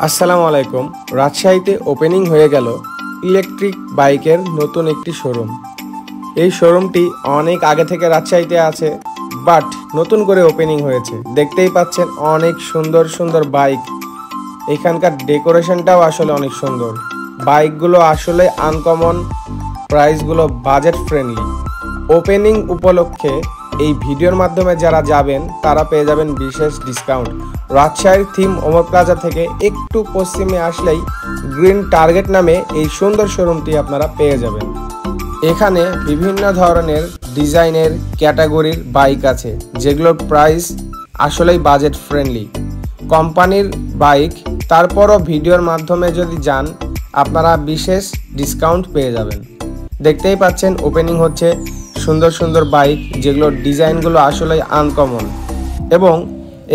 আসসালামু আলাইকুম। রাজশাহীতে ওপেনিং হয়ে গেল ইলেকট্রিক বাইকের নতুন একটি শোরুম। এই শোরুমটি অনেক আগে থেকে রাজশাহীতে আছে, বাট নতুন করে ওপেনিং হয়েছে। দেখতেই পাচ্ছেন অনেক সুন্দর সুন্দর বাইক। এখানকার ডেকোরেশনটাও আসলে অনেক সুন্দর। বাইকগুলো আসলে আনকমন, প্রাইসগুলো বাজেট ফ্রেন্ডলি। ওপেনিং উপলক্ষে এই ভিডিওর মাধ্যমে যারা যাবেন তারা পেয়ে যাবেন বিশেষ ডিসকাউন্ট। রাজশাহীর থিম ওমর প্লাজা থেকে একটু পশ্চিমে আসলেই গ্রিন টার্গেট নামে এই সুন্দর শোরুমটি আপনারা পেয়ে যাবেন। এখানে বিভিন্ন ধরনের ডিজাইনের ক্যাটাগরির বাইক আছে, যেগুলোর প্রাইস আসলেই বাজেট ফ্রেন্ডলি। কোম্পানির বাইক, তারপরও ভিডিওর মাধ্যমে যদি যান আপনারা বিশেষ ডিসকাউন্ট পেয়ে যাবেন। দেখতেই পাচ্ছেন ওপেনিং হচ্ছে সুন্দর সুন্দর বাইক, যেগুলোর ডিজাইনগুলো আসলেই আনকমন, এবং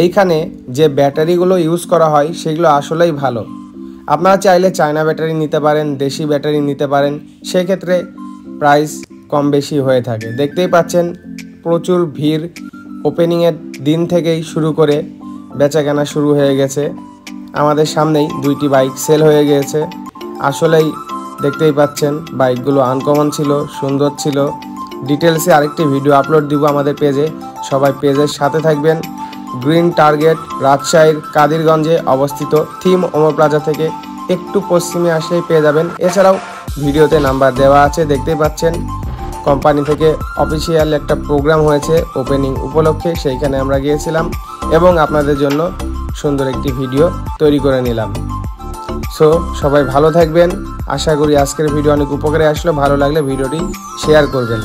এইখানে যে ব্যাটারিগুলো ইউজ করা হয় সেগুলো আসলেই ভালো। আপনারা চাইলে চায়না ব্যাটারি নিতে পারেন, দেশি ব্যাটারি নিতে পারেন, সেক্ষেত্রে প্রাইস কম বেশি হয়ে থাকে। দেখতেই পাচ্ছেন প্রচুর ভিড়। ওপেনিংয়ের দিন থেকেই শুরু করে বেচাকেনা শুরু হয়ে গেছে। আমাদের সামনেই দুইটি বাইক সেল হয়ে গিয়েছে। আসলেই দেখতেই পাচ্ছেন বাইকগুলো আনকমন ছিল, সুন্দর ছিল। ডিটেলসে আরেকটি ভিডিও আপলোড দিব আমাদের পেজে, সবাই পেজের সাথে থাকবেন। গ্রিন টার্গেট রাজশাহীর কাদিরগঞ্জে অবস্থিত থিম ওমর প্লাজা থেকে একটু পশ্চিমে আসলেই পেয়ে যাবেন। এছাড়াও ভিডিওতে নাম্বার দেওয়া আছে, দেখতেই পাচ্ছেন। কোম্পানি থেকে অফিসিয়াল একটা প্রোগ্রাম হয়েছে ওপেনিং উপলক্ষে, সেইখানে আমরা গিয়েছিলাম এবং আপনাদের জন্য সুন্দর একটি ভিডিও তৈরি করে নিলাম। সো সবাই ভালো থাকবেন। আশা করি আজকের ভিডিও অনেক উপকারে আসলো। ভালো লাগলে ভিডিওটি শেয়ার করবেন।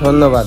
ধন্যবাদ।